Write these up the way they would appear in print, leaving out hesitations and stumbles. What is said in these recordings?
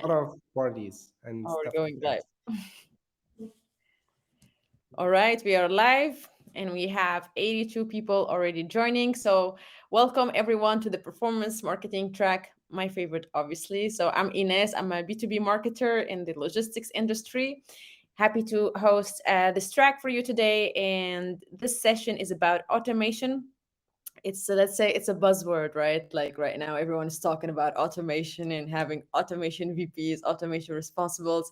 a lot of parties and Oh, we're stuff like going that. live. All right, we are live and we have 82 people already joining. So, welcome everyone to the performance marketing track, my favorite, obviously. So, I'm Ines, I'm a B2B marketer in the logistics industry. Happy to host this track for you today. And this session is about automation. It's let's say it's a buzzword, right? Like right now everyone is talking about automation and having automation VPs, automation responsibles.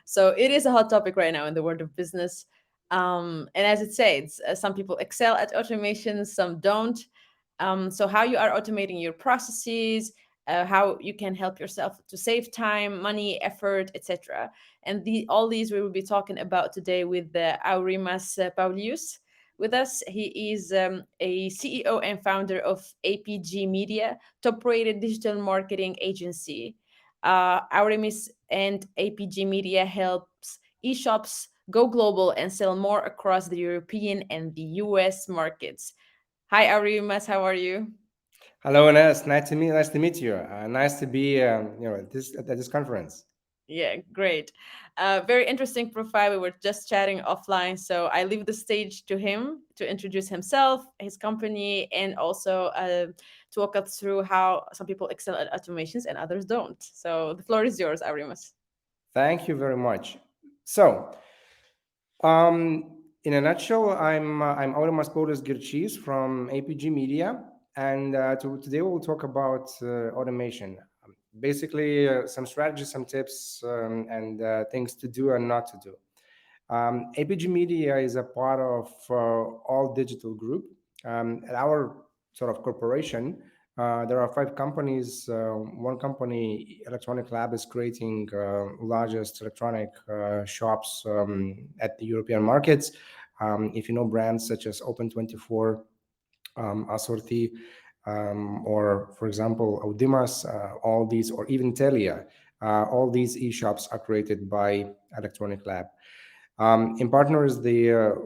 So it is a hot topic right now in the world of business. And as it says, some people excel at automation, some don't. So how you are automating your processes, how you can help yourself to save time, money, effort, etc. And all these we will be talking about today with Aurimas Paulius with us. He is a CEO and founder of APG Media, top-rated digital marketing agency. Aurimis and APG Media helps e-shops go global and sell more across the European and the US markets. Hi, Aurimas, how are you? Hello, Ines. Nice to meet you. Nice to be, at this conference. Yeah, great. Very interesting profile. We were just chatting offline, so I leave the stage to him to introduce himself, his company, and also to walk us through how some people excel at automations and others don't. So the floor is yours, Aurimas. Thank you very much. So, in a nutshell, I'm Aurimas Girčys from APG Media, and today we'll talk about automation. Basically, some strategies, some tips, and things to do and not to do. APG Media is a part of All Digital Group. At our sort of corporation, there are five companies. One company, Electronic Lab, is creating largest electronic shops at the European markets. If you know brands such as Open24, Assorti, or for example, Aurimas, all these, or even Telia, all these e-shops are created by Electronic Lab. In partners, the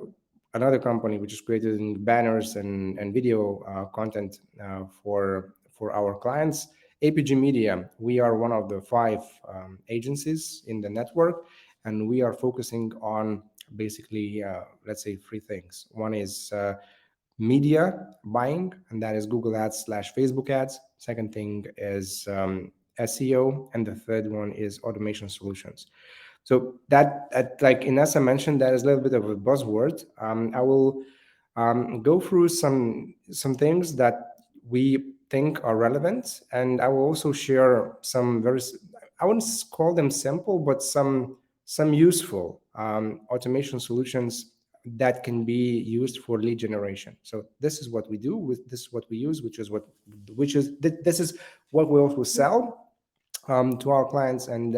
another company which is creating banners and video content for our clients, APG Media. We are one of the five agencies in the network, and we are focusing on basically, let's say, three things. One is media buying, and that is Google Ads slash Facebook ads. Second thing is SEO, and the third one is automation solutions. So like Inessa mentioned, that is a little bit of a buzzword. I will go through some things that we think are relevant, and I will also share some I wouldn't call them simple, but some useful automation solutions that can be used for lead generation. So this is what we do. With this is what we use, this is what we also sell to our clients, and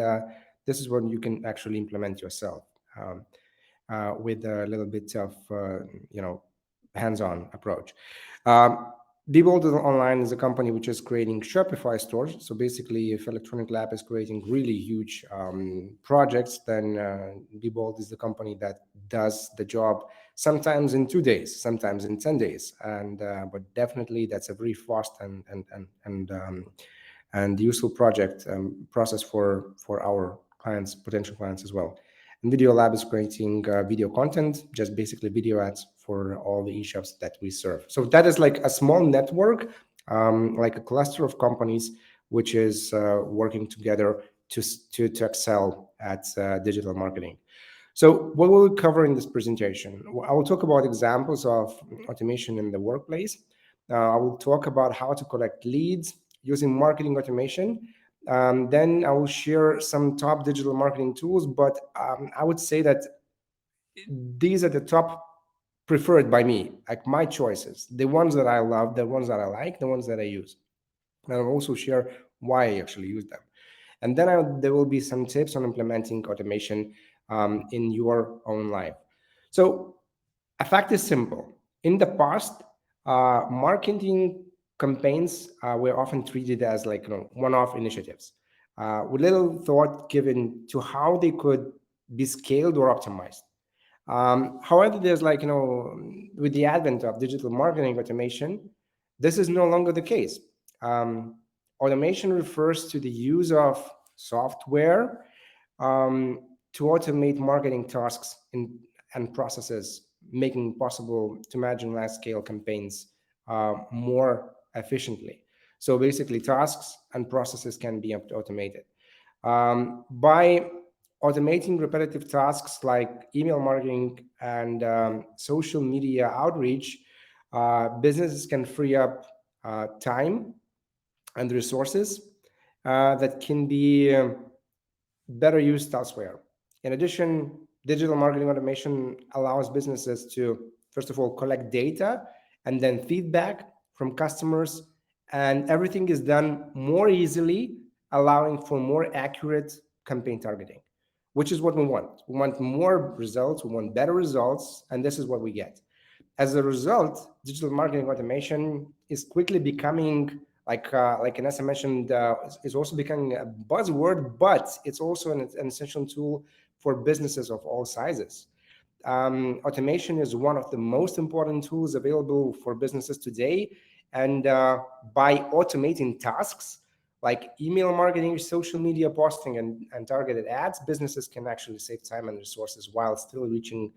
this is what you can actually implement yourself with a little bit of hands-on approach. Diebold Online is a company which is creating Shopify stores. So basically, if Electronic Lab is creating really huge projects, then Diebold is the company that does the job sometimes in 2 days, sometimes in 10 days, and but definitely that's a very fast and useful project process for our clients, potential clients as well. And Video Lab is creating video content, just basically video ads for all the e-shops that we serve. So that is like a small network, like a cluster of companies, which is working together to excel at digital marketing. So what will we cover in this presentation? I will talk about examples of automation in the workplace. I will talk about how to collect leads using marketing automation. Then I will share some top digital marketing tools, but I would say that these are the top preferred by me, like my choices, the ones that I love, the ones that I like, the ones that I use. And I'll also share why I actually use them. And then there will be some tips on implementing automation in your own life. So a fact is simple. In the past, marketing campaigns were often treated as like one-off initiatives, with little thought given to how they could be scaled or optimized. However, there's with the advent of digital marketing automation, this is no longer the case. Um, Automation refers to the use of software to automate marketing tasks and processes, making it possible to manage large scale campaigns more efficiently. So basically, tasks and processes can be automated. By automating repetitive tasks like email marketing and social media outreach, businesses can free up time and resources that can be better used elsewhere. In addition, digital marketing automation allows businesses to, first of all, collect data and then feedback from customers, and everything is done more easily, allowing for more accurate campaign targeting, which is what we want. We want more results, we want better results, and this is what we get. As a result, digital marketing automation is quickly becoming, like Inessa mentioned, is also becoming a buzzword, but it's also an essential tool for businesses of all sizes. Automation is one of the most important tools available for businesses today, and by automating tasks like email marketing, social media posting, and targeted ads, businesses can actually save time and resources while still reaching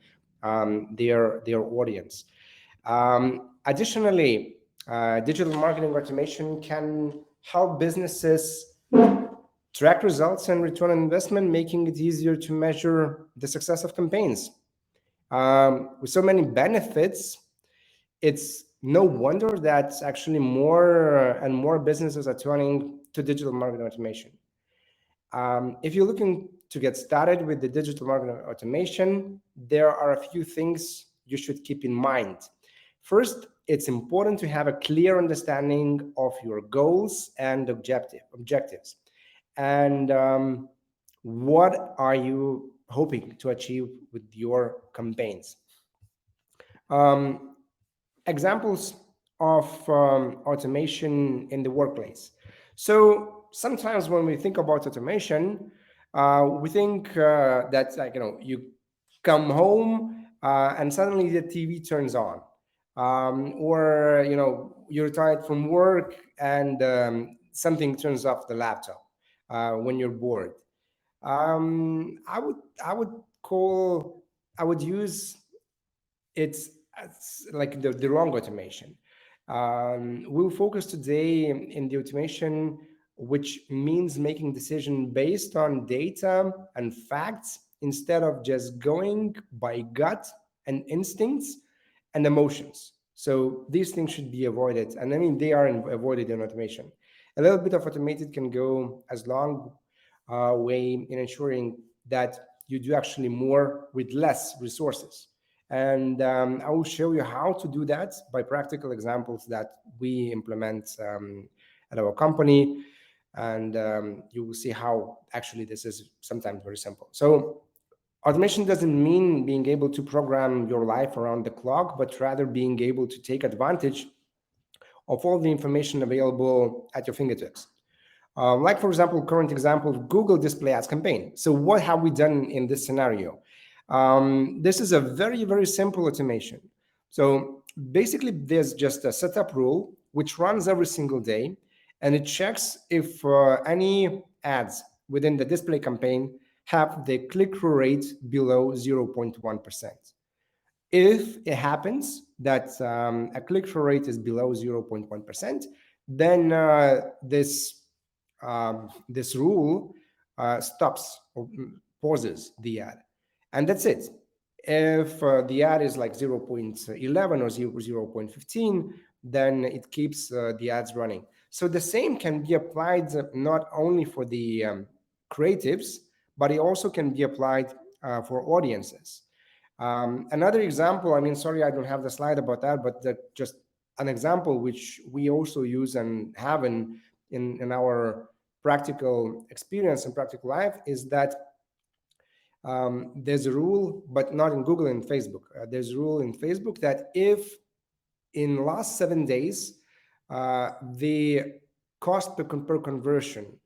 their audience. Additionally, digital marketing automation can help businesses track results and return on investment, making it easier to measure the success of campaigns. With so many benefits, it's no wonder that actually more and more businesses are turning to digital marketing automation. If you're looking to get started with the digital marketing automation, there are a few things you should keep in mind. First, it's important to have a clear understanding of your goals and objectives. And what are you hoping to achieve with your campaigns? Examples of automation in the workplace. So sometimes when we think about automation, we think that, like, you come home and suddenly the TV turns on, or you're tired from work and something turns off the laptop when you're bored. I would use it's like the wrong automation. We'll focus today in the automation, which means making decision based on data and facts instead of just going by gut and instincts and emotions. So these things should be avoided, and I mean they are avoided in automation. A little bit of automated can go as long way in ensuring that you do actually more with less resources. And I will show you how to do that by practical examples that we implement at our company. And you will see how actually this is sometimes very simple. So automation doesn't mean being able to program your life around the clock, but rather being able to take advantage of all the information available at your fingertips. Like, for example, current example, Google Display Ads campaign. So what have we done in this scenario? This is a very, very simple automation. So basically, there's just a setup rule which runs every single day, and it checks if any ads within the display campaign have the click-through rate below 0.1%. If it happens that a click-through rate is below 0.1%, then this rule stops or pauses the ad, and that's it. If the ad is like 0.11 or 0.15, then it keeps the ads running. So the same can be applied not only for the creatives, but it also can be applied for audiences. Another example, I mean, sorry, I don't have the slide about that, but just an example which we also use and have in our practical experience and practical life is that there's a rule, but not in Google and Facebook. There's a rule in Facebook that if in the last 7 days, the cost per conversion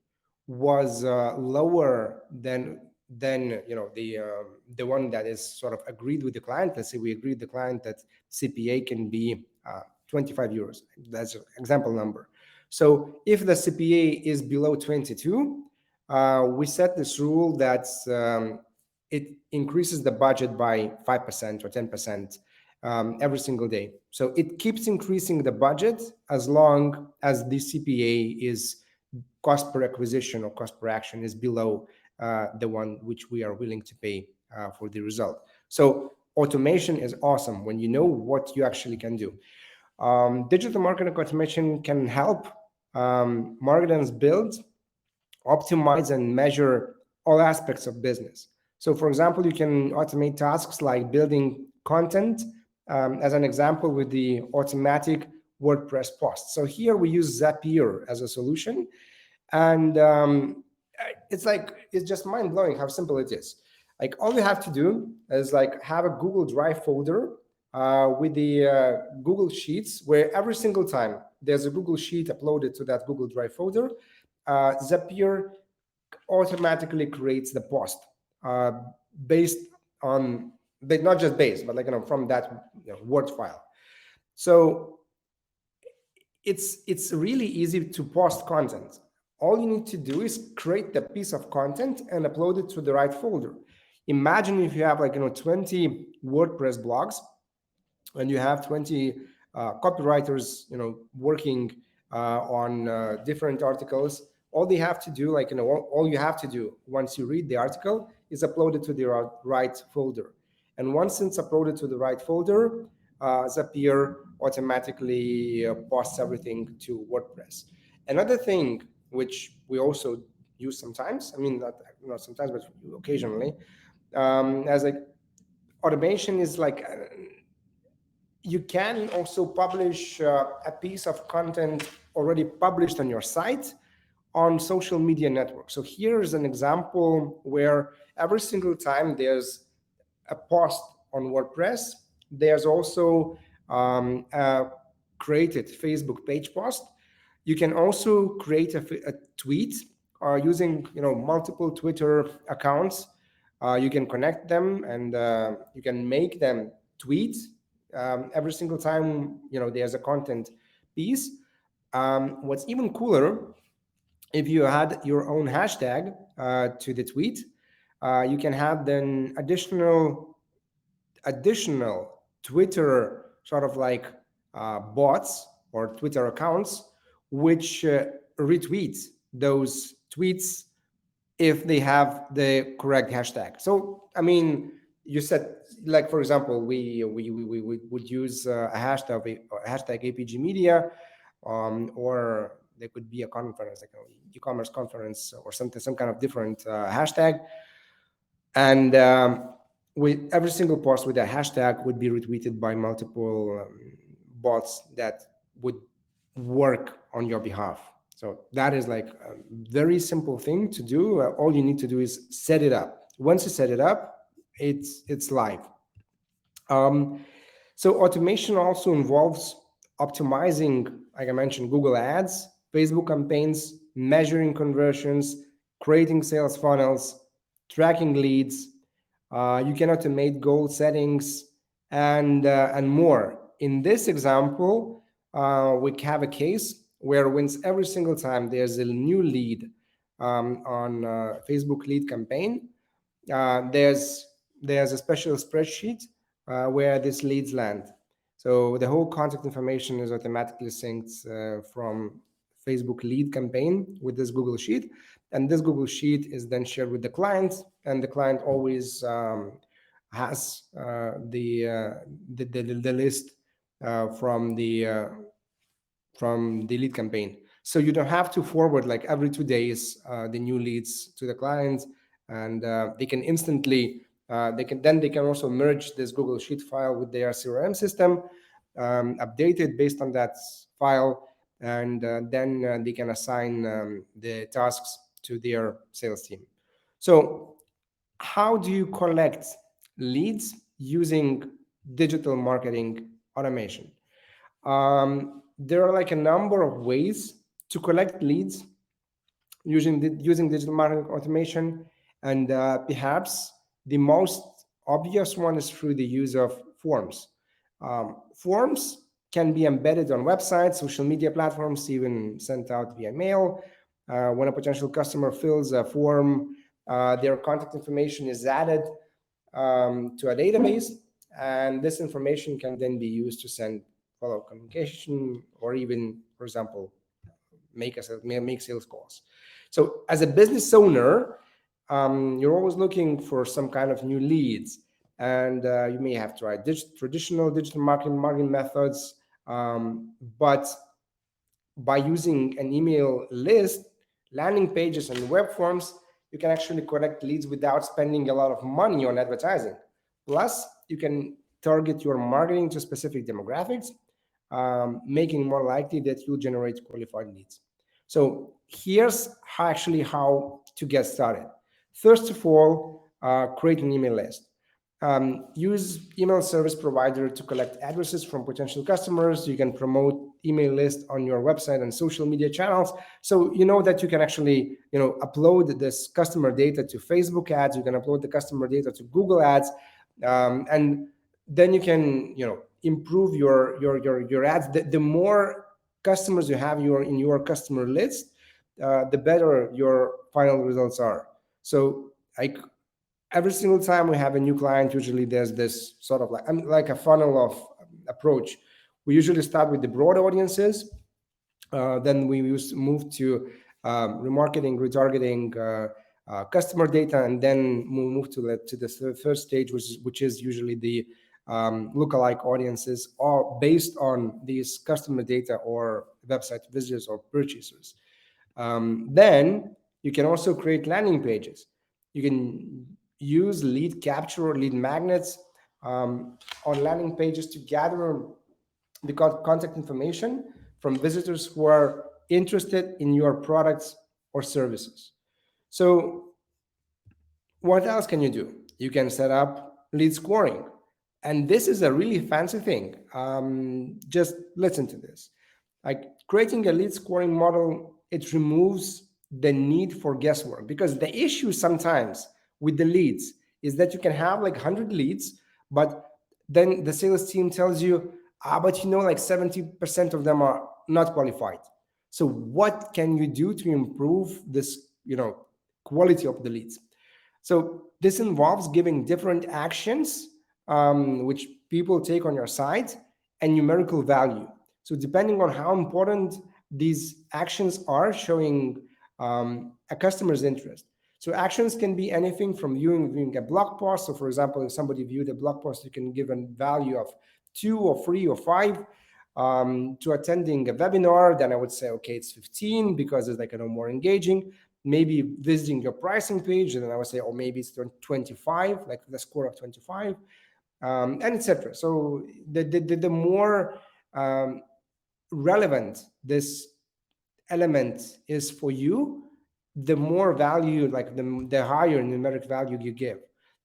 was lower than the one that is sort of agreed with the client. Let's say we agreed with the client that CPA can be 25 euros. That's an example number. So if the CPA is below 22, we set this rule that it increases the budget by 5% or 10% every single day. So it keeps increasing the budget as long as the CPA is cost per acquisition or cost per action is below the one which we are willing to pay for the result. So automation is awesome when you know what you actually can do. Digital marketing automation can help marketers build, optimize, and measure all aspects of business. So, for example, you can automate tasks like building content, as an example, with the automatic WordPress posts. So here we use Zapier as a solution, and it's just mind blowing how simple it is. Like all you have to do is like have a Google Drive folder with the Google Sheets, where every single time there's a Google Sheet uploaded to that Google Drive folder, Zapier automatically creates the post based on, but not just based, but like from that Word file. So it's really easy to post content. All you need to do is create the piece of content and upload it to the right folder. Imagine if you have 20 WordPress blogs and you have 20 copywriters working on different articles. All they have to do, all you have to do once you read the article is upload it to the right folder. And once it's uploaded to the right folder, Zapier automatically posts everything to WordPress. Another thing which we also use sometimes, I mean, not sometimes, but occasionally, as automation is you can also publish a piece of content already published on your site on social media networks. So here's an example where every single time there's a post on WordPress, there's also a created Facebook page post. You can also create a tweet using multiple Twitter accounts. You can connect them and you can make them tweet every single time there's a content piece. What's even cooler, if you add your own hashtag to the tweet, you can have then additional Twitter sort of bots or Twitter accounts which retweet those tweets if they have the correct hashtag. So I mean, you said, for example, we would use a hashtag APG Media, or there could be a conference, like an e-commerce conference or some kind of different hashtag, and with every single post with a hashtag would be retweeted by multiple bots that would work on your behalf. So that is a very simple thing to do. All you need to do is set it up. Once you set it up, it's live. So automation also involves optimizing, like I mentioned, Google Ads, Facebook campaigns, measuring conversions, creating sales funnels, tracking leads. You can automate goal settings and more. In this example, we have a case where once every single time there's a new lead on Facebook lead campaign, there's a special spreadsheet where these leads land. So the whole contact information is automatically synced from Facebook lead campaign with this Google Sheet, and this Google Sheet is then shared with the client, and the client always has the list from the lead campaign. So you don't have to forward every 2 days the new leads to the client, and they can instantly they can also merge this Google Sheet file with their CRM system, update it based on that file, and then they can assign the tasks to their sales team. So how do you collect leads using digital marketing automation? There are a number of ways to collect leads using digital marketing automation, and perhaps the most obvious one is through the use of forms. Forms can be embedded on websites, social media platforms, even sent out via mail. When a potential customer fills a form, their contact information is added to a database, and this information can then be used to send follow-up communication, or even, for example, make sales calls. So as a business owner, you're always looking for some kind of new leads, and you may have tried traditional digital marketing methods, but by using an email list, landing pages, and web forms, you can actually collect leads without spending a lot of money on advertising. Plus, you can target your marketing to specific demographics, making more likely that you'll generate qualified leads. So here's how to get started. First of all, create an email list. Use email service provider to collect addresses from potential customers. You can promote email list on your website and social media channels. So you know that you can actually upload this customer data to Facebook ads. You can upload the customer data to Google ads, and then you can improve your ads. The more customers you have in your customer list, the better your final results are. So every single time we have a new client, usually there's this sort of like a funnel of approach. We usually start with the broad audiences, then we move to remarketing, retargeting, customer data, and then move to the third stage, which is usually the lookalike audiences, all based on these customer data or website visitors or purchasers. Then you can also create landing pages. You can use lead capture or lead magnets on landing pages to gather the contact information from visitors who are interested in your products or services. So what else can you do? You can set up lead scoring. And this is a really fancy thing. Just listen to this. Like creating a lead scoring model, it removes the need for guesswork, because the issue sometimes with the leads is that you can have like 100 leads, but then the sales team tells you, but like 70% of them are not qualified. So what can you do to improve this, quality of the leads? So this involves giving different actions, which people take on your site, and numerical value. So depending on how important these actions are, showing a customer's interest. So actions can be anything from viewing a blog post. So for example, if somebody viewed a blog post, you can give a value of 2 or 3 or 5. To attending a webinar, then I would say, okay, it's 15 because it's more engaging. Maybe visiting your pricing page, and then I would say, maybe it's 25, like the score of 25, and etc. So the more relevant this element is for you, the more value, like the higher numeric value you give.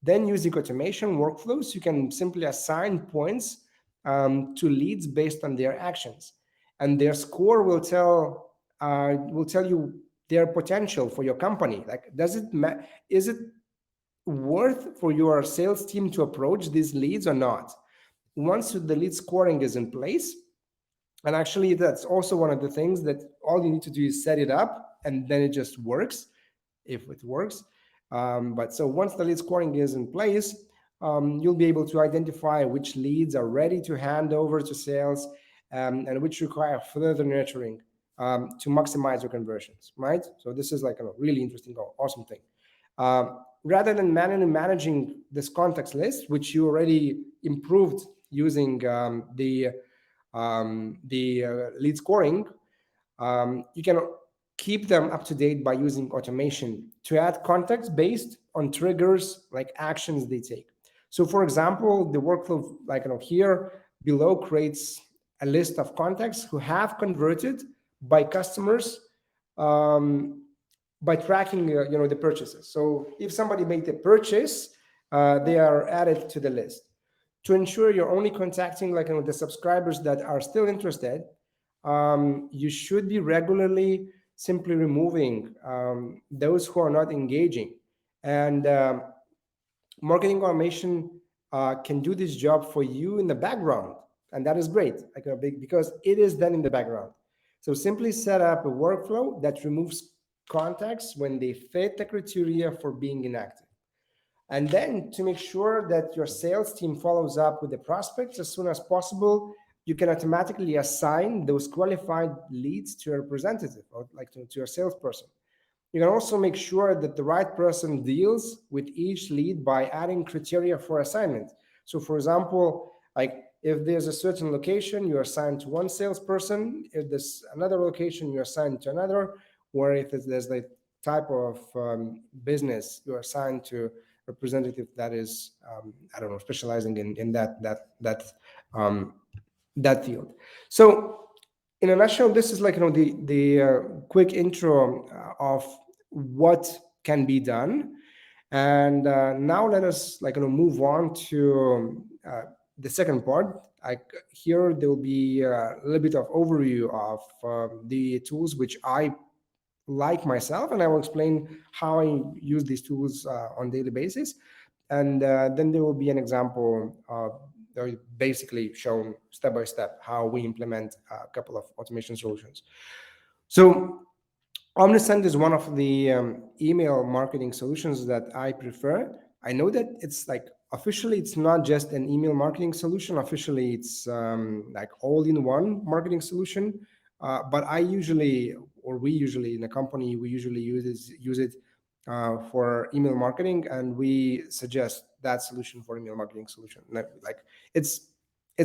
Then using automation workflows, you can simply assign points to leads based on their actions, and their score will tell you their potential for your company. Like, is it worth for your sales team to approach these leads or not? Once the lead scoring is in place, and actually that's also one of the things that all you need to do is set it up, and then it just works, if it works. But so once the lead scoring is in place, you'll be able to identify which leads are ready to hand over to sales, and which require further nurturing to maximize your conversions, right? So this is like a really interesting, awesome thing. Rather than manually managing this contacts list, which you already improved using the lead scoring, you can keep them up to date by using automation to add contacts based on triggers, like actions they take. So for example, the workflow, here below, creates a list of contacts who have converted by customers by tracking the purchases. So if somebody made a purchase, they are added to the list. To ensure you're only contacting the subscribers that are still interested, you should be regularly simply removing those who are not engaging. And marketing automation can do this job for you in the background, and that is great, because it is done in the background. So simply set up a workflow that removes contacts when they fit the criteria for being inactive. And then to make sure that your sales team follows up with the prospects as soon as possible, you can automatically assign those qualified leads to a representative or like to your salesperson. You can also make sure that the right person deals with each lead by adding criteria for assignment. So for example, like if there's a certain location, you're assigned to one salesperson. If there's another location, you're assigned to another. Or if there's like type of business, you're assigned to representative that is, I don't know, specializing in um, that field. So in a nutshell, this is like the quick intro of what can be done, and now let us move on to the second part. Like here, there will be a little bit of overview of the tools which I like myself, and I will explain how I use these tools on daily basis, and then there will be an example basically shown step by step how we implement a couple of automation solutions. So Omnisend is one of the email marketing solutions that I prefer. I know that it's like officially it's not just an email marketing solution. Officially, it's like all-in-one marketing solution. But I usually, or we usually in a company, we usually use it for email marketing, and we suggest that solution for email marketing solution. Like it's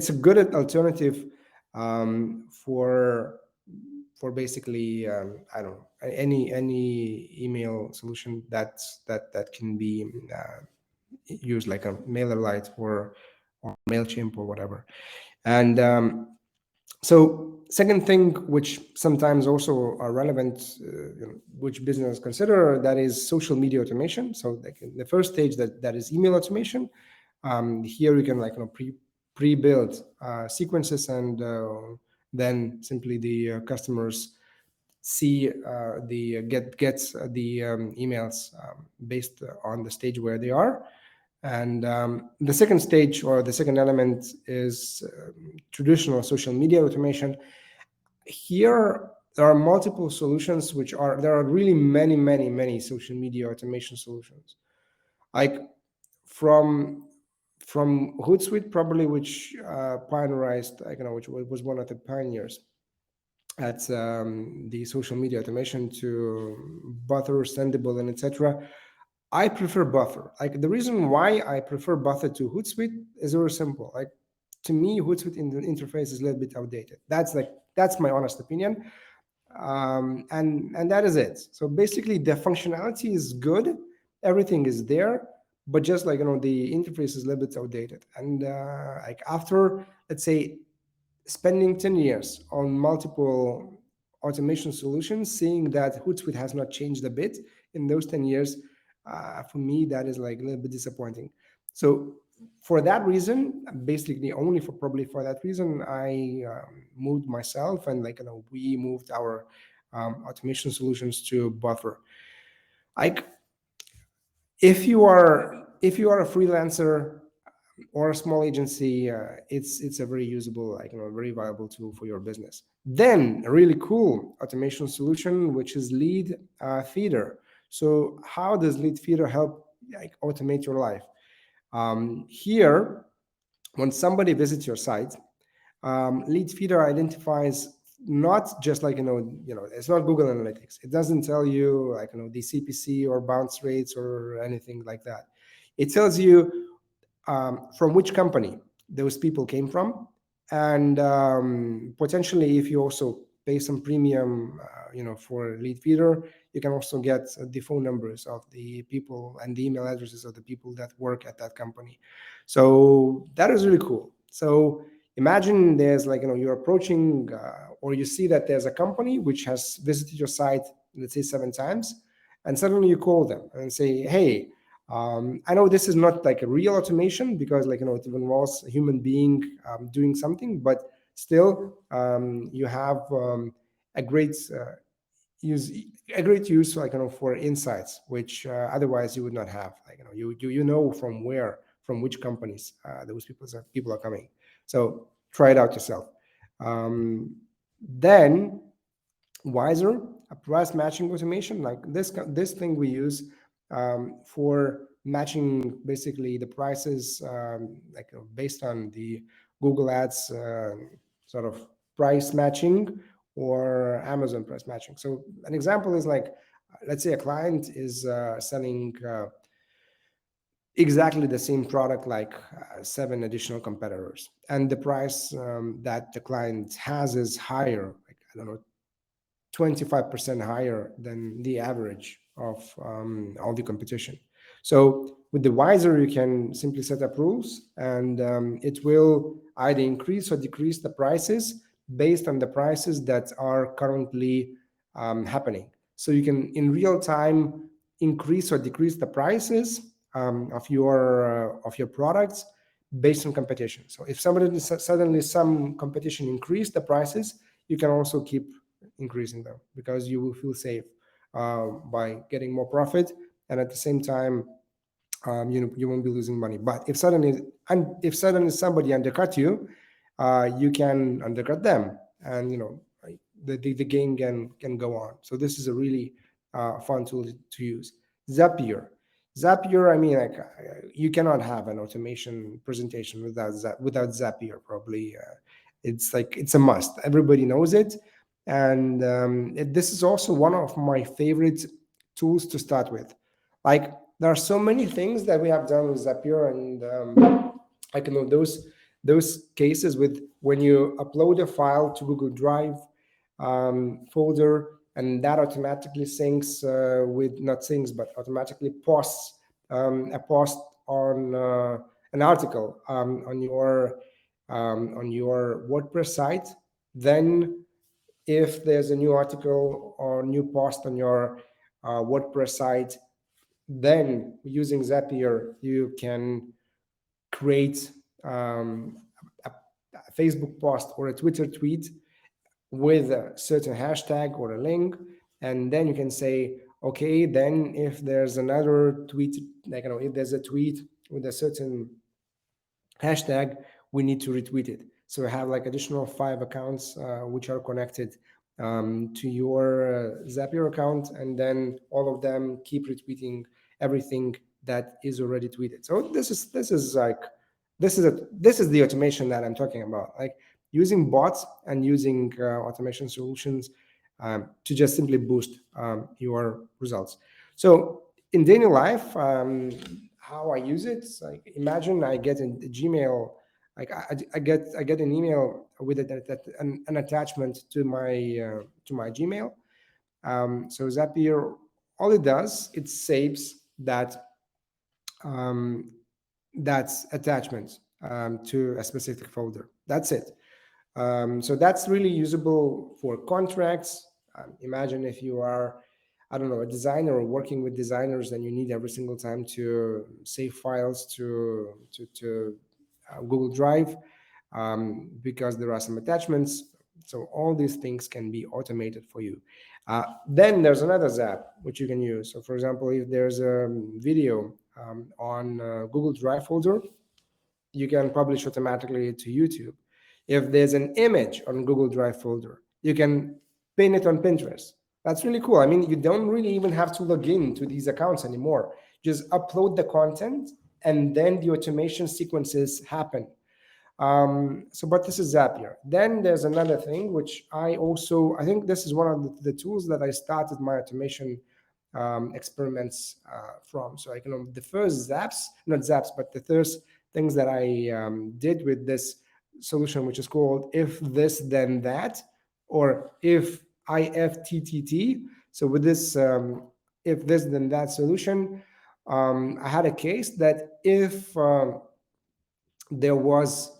a good alternative for basically I don't know any email solution that can be used like a MailerLite or Mailchimp or whatever. And so second thing, which sometimes also are relevant, which business consider, that is social media automation. So like in the first stage, that is email automation. Here you can pre-build sequences, and then simply the customers see the gets the emails based on the stage where they are. And the second stage, or the second element, is traditional social media automation. Here there are multiple solutions, there are really many social media automation solutions, like from Hootsuite, probably, which pioneerized, which was one of the pioneers at the social media automation, to Buffer, Sendable, and etc. I prefer Buffer. Like the reason why I prefer Buffer to Hootsuite is very simple. Like to me, Hootsuite in the interface is a little bit outdated. That's my honest opinion, and that is it. So basically, the functionality is good, everything is there, but just the interface is a little bit outdated. And like after, let's say, spending 10 years on multiple automation solutions, seeing that Hootsuite has not changed a bit in those 10 years, for me, that is like a little bit disappointing. So for that reason, basically only probably for that reason, I moved myself, and we moved our automation solutions to Buffer. Like if you are a freelancer or a small agency, it's a very usable, very viable tool for your business. Then a really cool automation solution, which is Lead Feeder. So how does Lead Feeder help automate your life? Here, when somebody visits your site, Lead Feeder identifies not just it's not Google Analytics. It doesn't tell you the CPC or bounce rates or anything like that. It tells you from which company those people came from, and potentially, if you also pay some premium, for Lead Feeder, you can also get the phone numbers of the people and the email addresses of the people that work at that company. So that is really cool. So imagine there's you're approaching, or you see that there's a company which has visited your site, let's say 7 times, and suddenly you call them and say, hey, I know this is not like a real automation, because it involves a human being doing something, but still you have a great use for insights, which otherwise you would not have. You know from which companies those people are coming. So try it out yourself. Then Wiser a price matching automation like this thing we use for matching basically the prices like based on the Google Ads sort of price matching or Amazon price matching. So an example is like, let's say a client is selling exactly the same product like seven additional competitors, and the price that the client has is higher, like I don't know, 25% higher than the average of all the competition. So with the Wiser, you can simply set up rules, and it will either increase or decrease the prices based on the prices that are currently happening. So you can in real time increase or decrease the prices of your products based on competition. So if somebody suddenly some competition increase the prices, you can also keep increasing them because you will feel safe by getting more profit, and at the same time you won't be losing money. But if suddenly somebody undercut you, you can undercut them, and the game can go on. So this is a really fun tool to use. Zapier. Zapier, I mean, like you cannot have an automation presentation without Zapier. Probably, it's like it's a must. Everybody knows it, and this is also one of my favorite tools to start with. Like there are so many things that we have done with Zapier, and I can know those cases with when you upload a file to Google Drive folder, and that automatically syncs with not syncs but automatically posts a post on an article on your WordPress site. Then if there's a new article or new post on your WordPress site, then using Zapier you can create a, a Facebook post or a Twitter tweet with a certain hashtag or a link, and then you can say, okay, then if there's another tweet, like if there's a tweet with a certain hashtag, we need to retweet it. So I have like additional 5 accounts which are connected to your Zapier account, and then all of them keep retweeting everything that is already tweeted. So this is the automation that I'm talking about, like using bots and using automation solutions to just simply boost your results. So in daily life, how I use it, like imagine I get a Gmail, like I get an email with an attachment to my Gmail. So Zapier, all it does, it saves um, that attachment to a specific folder. That's it. So that's really usable for contracts. Imagine if you are, I don't know, a designer or working with designers, and you need every single time to save files to Google Drive because there are some attachments. So all these things can be automated for you. Then there's another Zap which you can use. So for example, if there's a video on Google Drive folder, you can publish automatically to YouTube. If there's an image on Google Drive folder, you can pin it on Pinterest. That's really cool. I mean, you don't really even have to log in to these accounts anymore. Just upload the content, and then the automation sequences happen. But this is Zapier. Then there's another thing which I think this is one of the tools that I started my automation experiments from. So the first not Zaps, but the first things that I did with this solution, which is called If This Then That, or IFTTT. So with this If This Then That solution, I had a case that if there was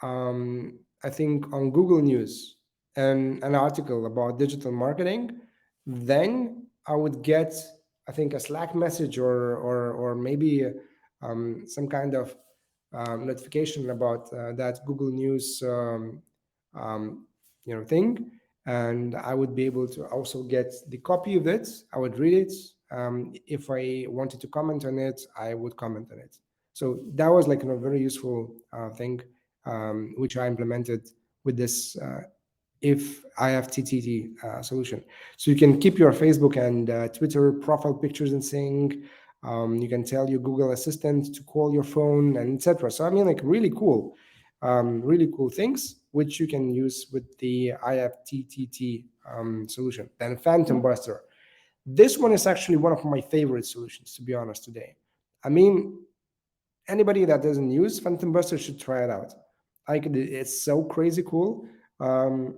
I think on Google News an article about digital marketing, then I would get, I think, a Slack message or maybe some kind of notification about that Google News um, thing, and I would be able to also get the copy of it. I would read it. If I wanted to comment on it, I would comment on it. So that was very useful thing which I implemented with this if IFTTT solution. So you can keep your Facebook and Twitter profile pictures in sync. You can tell your Google Assistant to call your phone and etc. So I mean, like really cool things which you can use with the IFTTT solution. Then Phantom Buster. This one is actually one of my favorite solutions, to be honest, today. I mean, anybody that doesn't use Phantom Buster should try it out. It's so crazy cool. Um,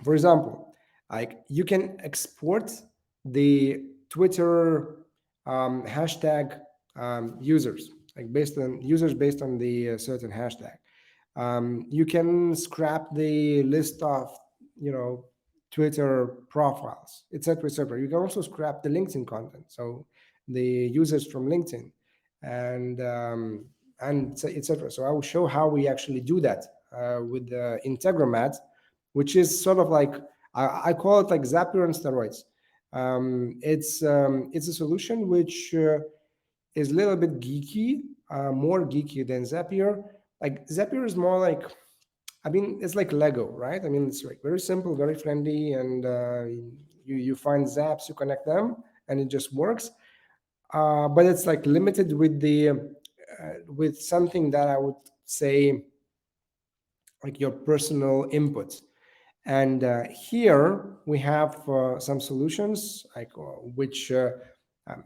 for example, like you can export the Twitter hashtag users, like based on users based on the certain hashtag. You can scrap the list of, you know, Twitter profiles, etc., etc. You can also scrap the LinkedIn content, so the users from LinkedIn, and etc. So I will show how we actually do that with the Integromat, which is sort of like I call it like Zapier on steroids. It's a solution which is a little bit geeky, more geeky than Zapier. Like Zapier is more like, I mean, it's like Lego, right? I mean, it's like very simple, very friendly, and you find zaps, you connect them, and it just works. But it's like limited with the with something that I would say like your personal input. And here we have some solutions like which um,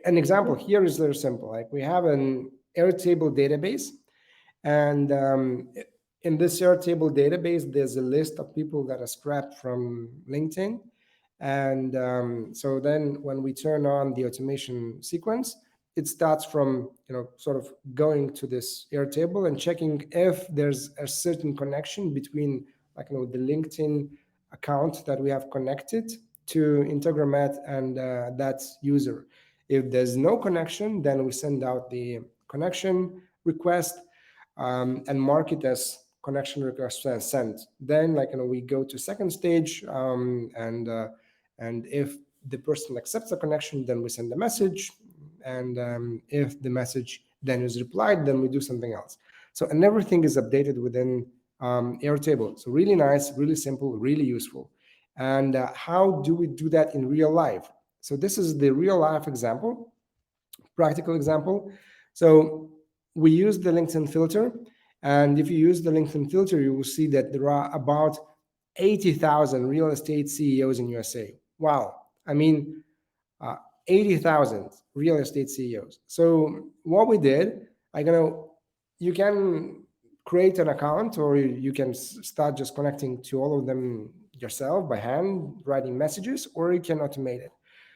an example here is very simple. Like we have an Airtable database, and in this Airtable database, there's a list of people that are scrapped from LinkedIn. And so then when we turn on the automation sequence, it starts from, you know, sort of going to this Airtable and checking if there's a certain connection between, like, you know, the LinkedIn account that we have connected to Integromat and that user. If there's no connection, then we send out the connection request and mark it as connection request sent. Then, like, you know, we go to second stage, and if the person accepts the connection, then we send a message, and if the message then is replied, then we do something else. So, and everything is updated within Airtable. So really nice, really simple, really useful. And how do we do that in real life? So this is the real life example, practical example. So we use the LinkedIn filter, and if you use the LinkedIn filter, you will see that there are about 80,000 real estate CEOs in USA. Wow. I mean, uh, 80,000 real estate CEOs. So what we did, you can create an account, or you can start just connecting to all of them yourself by hand, writing messages, or you can automate it.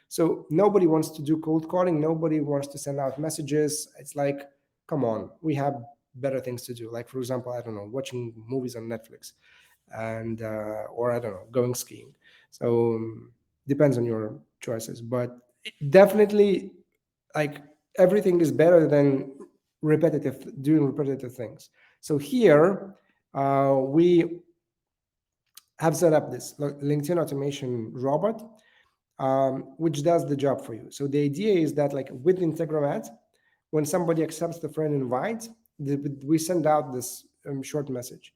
So nobody wants to do cold calling. Nobody wants to send out messages. It's like, come on, we have better things to do. Like, for example, I don't know, watching movies on Netflix, and or I don't know, going skiing. So depends on your choices, but definitely, like, everything is better than doing repetitive things. So here we have set up this LinkedIn automation robot, which does the job for you. So the idea is that, like, with Integromat, when somebody accepts the friend invite, we send out this short message,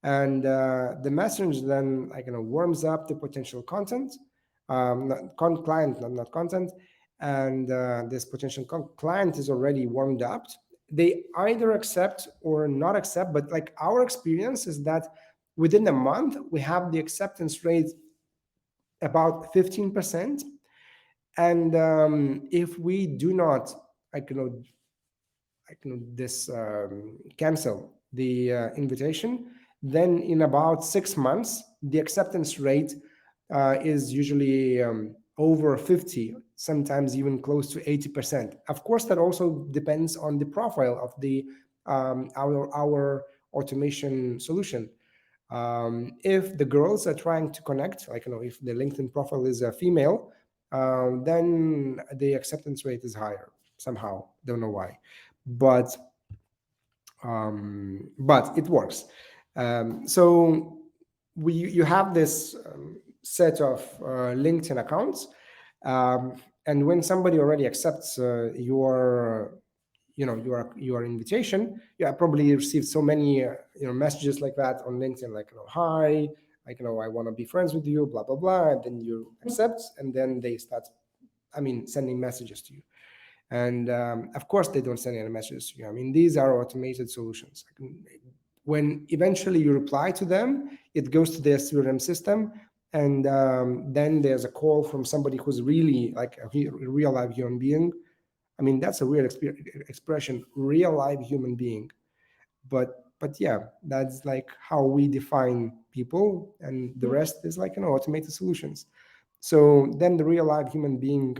and the message then, like, you know, warms up the potential content, client, not content, and this potential client is already warmed up. They either accept or not accept, but like our experience is that within a month we have the acceptance rate about 15%. And if we do not, this cancel the invitation, then in about 6 months the acceptance rate is usually over 50, sometimes even close to 80%. Of course, that also depends on the profile of the our automation solution. If the girls are trying to connect, like, if the LinkedIn profile is a female, then the acceptance rate is higher somehow. Don't know why, but it works. So you have this set of LinkedIn accounts, and when somebody already accepts your invitation. Yeah, I probably received so many messages like that on LinkedIn, like, hi, like, I want to be friends with you, blah blah blah, and then you accept, and then they start, sending messages to you. And of course, they don't send any messages to you. These are automated solutions. When eventually you reply to them, it goes to their CRM system, and then there's a call from somebody who's really like a real live human being. That's a weird expression, real live human being. But yeah, that's like how we define people, and the rest is like automated solutions. So then the real live human being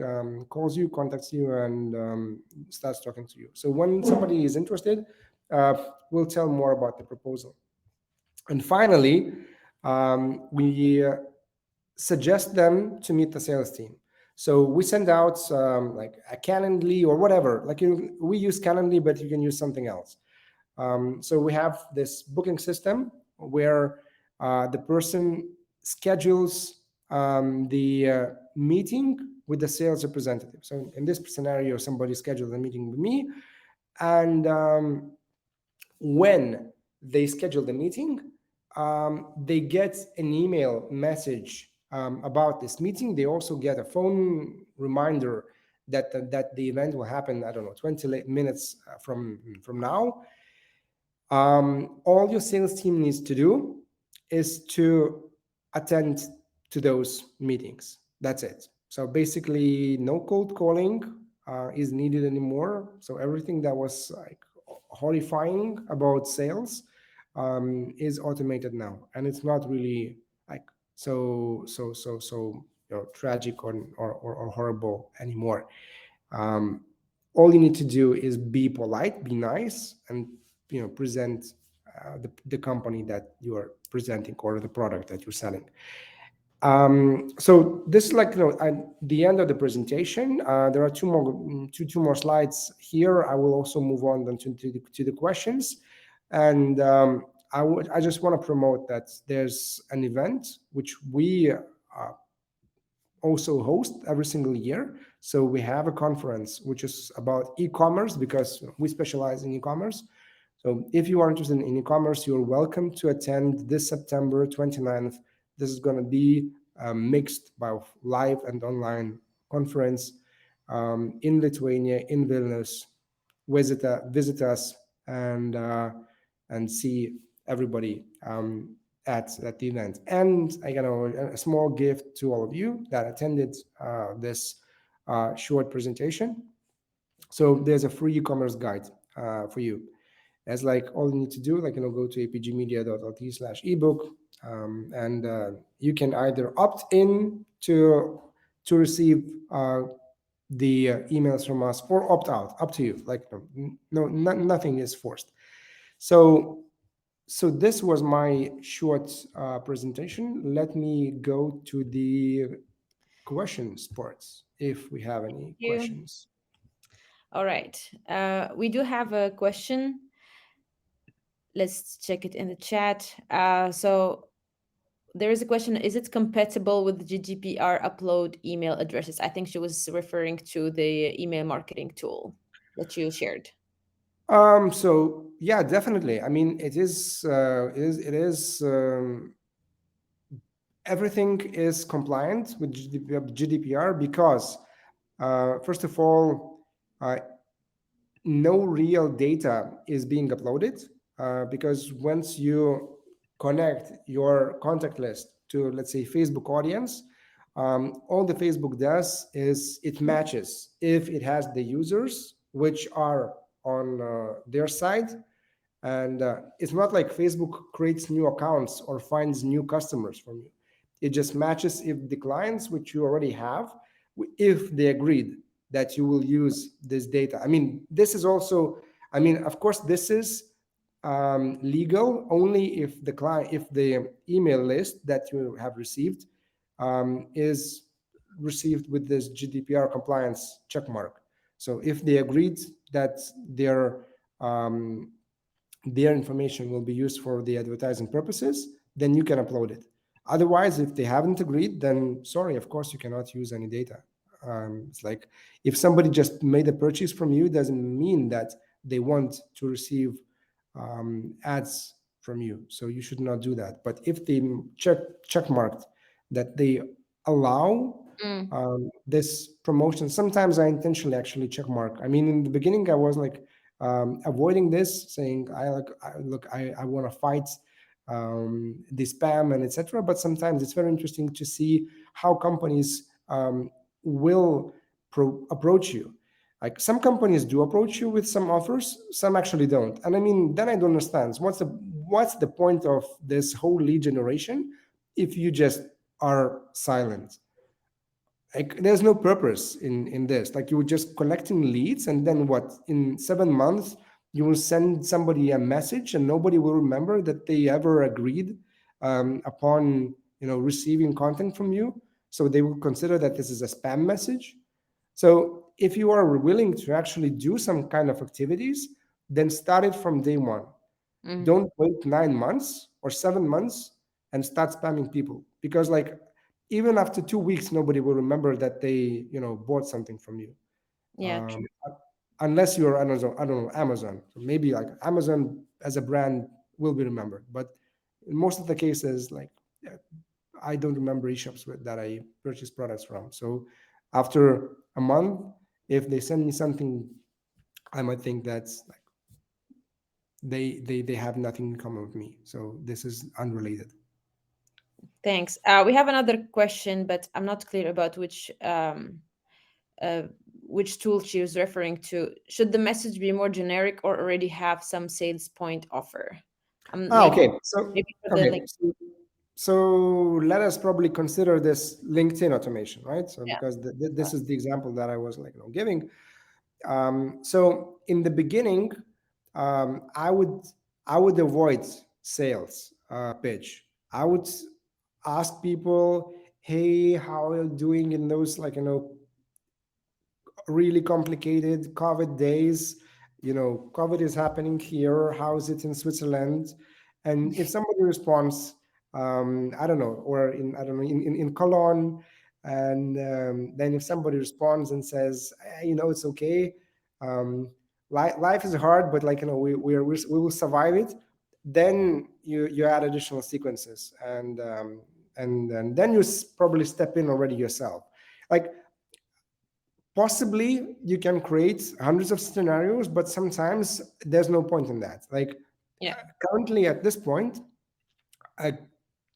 calls you, contacts you, and starts talking to you. So when somebody is interested, uh, we'll tell more about the proposal. And finally, we suggest them to meet the sales team. So we send out like a Calendly or whatever. Like we use Calendly, but you can use something else. So we have this booking system where the person schedules the meeting with the sales representative. So in this scenario, somebody scheduled a meeting with me, and when they schedule the meeting, they get an email message about this meeting. They also get a phone reminder that the event will happen, I don't know, 20 minutes from now. All your sales team needs to do is to attend to those meetings. That's it. So basically, no cold calling is needed anymore. So everything that was like horrifying about sales is automated now, and it's not really like so tragic or horrible anymore. Um, all you need to do is be polite, be nice, and present the company that you are presenting or the product that you're selling. So this is like at the end of the presentation. There are two more slides here. I will also move on then to the questions, and I just want to promote that there's an event which we also host every single year. So we have a conference which is about e-commerce, because we specialize in e-commerce. So if you are interested in e-commerce, you're welcome to attend this September 29th. This is going to be mixed by live and online conference in Lithuania, in Vilnius. Visit us and see everybody at the event. And a small gift to all of you that attended this short presentation. So there's a free e-commerce guide for you. As like all you need to do, like go to apgmedia.lt/ebook, and you can either opt in to receive the emails from us, or opt out. Up to you. Like nothing is forced. So this was my short presentation. Let me go to the questions parts if we have any You. questions. All right. We do have a question. Let's check it in the chat. So there is a question: is it compatible with the GDPR upload email addresses? I think she was referring to the email marketing tool that you shared. So yeah, definitely. It is everything is compliant with GDPR, because first of all, no real data is being uploaded, because once you connect your contact list to, let's say, Facebook audience, all the Facebook does is it matches if it has the users which are on their side. And it's not like Facebook creates new accounts or finds new customers from you. It just matches if the clients which you already have, if they agreed that you will use this data. This is also, of course, this is legal only if the email list that you have received is received with this GDPR compliance check mark. So if they agreed that um, their information will be used for the advertising purposes, then you can upload it. Otherwise, if they haven't agreed, then sorry, of course, you cannot use any data. It's like if somebody just made a purchase from you, doesn't mean that they want to receive ads from you. So you should not do that. But if they check marked that they allow Mm, this promotion, sometimes I intentionally actually check mark. I mean, in the beginning, I was like avoiding this, saying I want to fight the spam and etc. But sometimes it's very interesting to see how companies will approach you. Like some companies do approach you with some offers, some actually don't. And I mean, then I don't understand. What's the point of this whole lead generation if you just are silent? Like there's no purpose in this. Like you were just collecting leads, and then what? In 7 months, you will send somebody a message, and nobody will remember that they ever agreed upon receiving content from you. So they will consider that this is a spam message. So if you are willing to actually do some kind of activities, then start it from day one. mm, Don't wait 9 months or 7 months and start spamming people, because like even after 2 weeks, nobody will remember that they bought something from you. yeah, Um, true. unless you're Amazon, I don't know, Amazon. So maybe like Amazon as a brand will be remembered, but in most of the cases, like yeah, I don't remember eShops that I purchase products from. So after a month, if they send me something, I might think that's like they have nothing in common with me. So this is unrelated. Thanks. We have another question, but I'm not clear about uh, which tool she was referring to. Should the message be more generic or already have some sales point offer? Maybe Okay. So maybe for the okay. link. So let us probably consider this LinkedIn automation, right? So Yeah. because this is the example that I was like giving. So in the beginning, I would avoid sales pitch. I would ask people, hey, how are you doing in those like really complicated COVID days? COVID is happening here. How is it in Switzerland? And if somebody responds, I don't know, or in I don't know in Cologne, and then if somebody responds and says, it's okay. Um, life is hard, but like we will survive it. Then you add additional sequences, and then you probably step in already yourself. Like possibly you can create hundreds of scenarios, but sometimes there's no point in that. Like Yeah. currently at this point, I,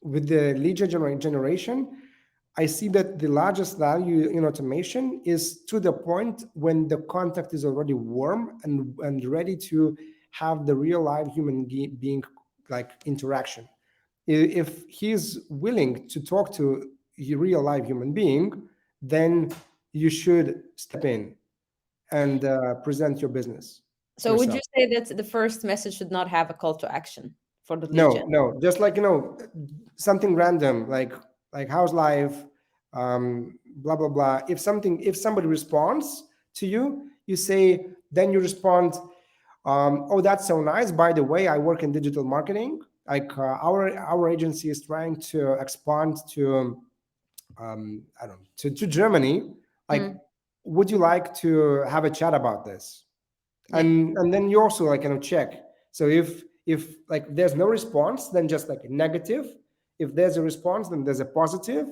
with the lead generation, I see that the largest value in automation is to the point when the contact is already warm and ready to have the real live human being like interaction. If he's willing to talk to a real live human being, then you should step in and present your business So would you yourself. say that the first message should not have a call to action for the lead No, gen? no, just like something random, like how's life, blah blah blah. If somebody responds to you, you say, then you respond, oh, that's so nice. By the way, I work in digital marketing. Like our agency is trying to expand to I don't know, to Germany. Like, Mm, would you like to have a chat about this? yeah. And then you also like check. So if like there's no response, then just like negative. If there's a response, then there's a positive.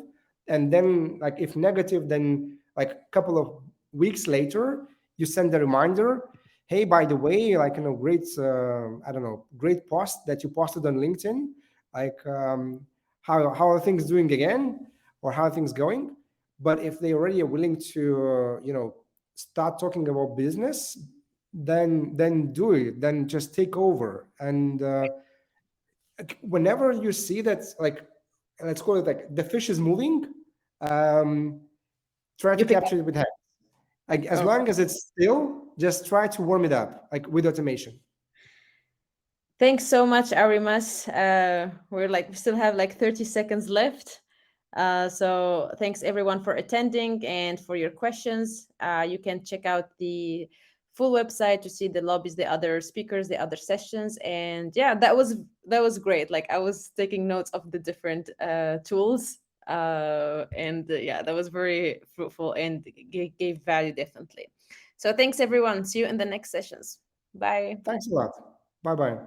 And then like if negative, then like a couple of weeks later, you send a reminder. Hey, by the way, like great I don't know, great post that you posted on LinkedIn. Like how are things doing again, or how are things going? But if they already are willing to start talking about business, then do it. Then just take over. And whenever you see that, like, let's call it like the fish is moving, um try to You pick capture up. it with hands. Like as Oh, long as it's still, just try to warm it up like with automation. thanks so much, Aurimas. We still have like 30 seconds left. So thanks everyone for attending and for your questions. You can check out the full website to see the lobbies, the other speakers, the other sessions, and yeah, that was great. Like I was taking notes of the different tools. And yeah, that was very fruitful and gave value definitely. So thanks everyone. See you in the next sessions. Bye. Thanks a lot. Bye bye.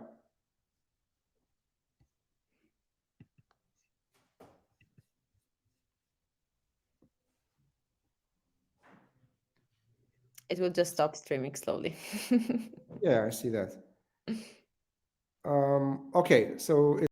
It will just stop streaming slowly. Yeah, I see that. Okay, so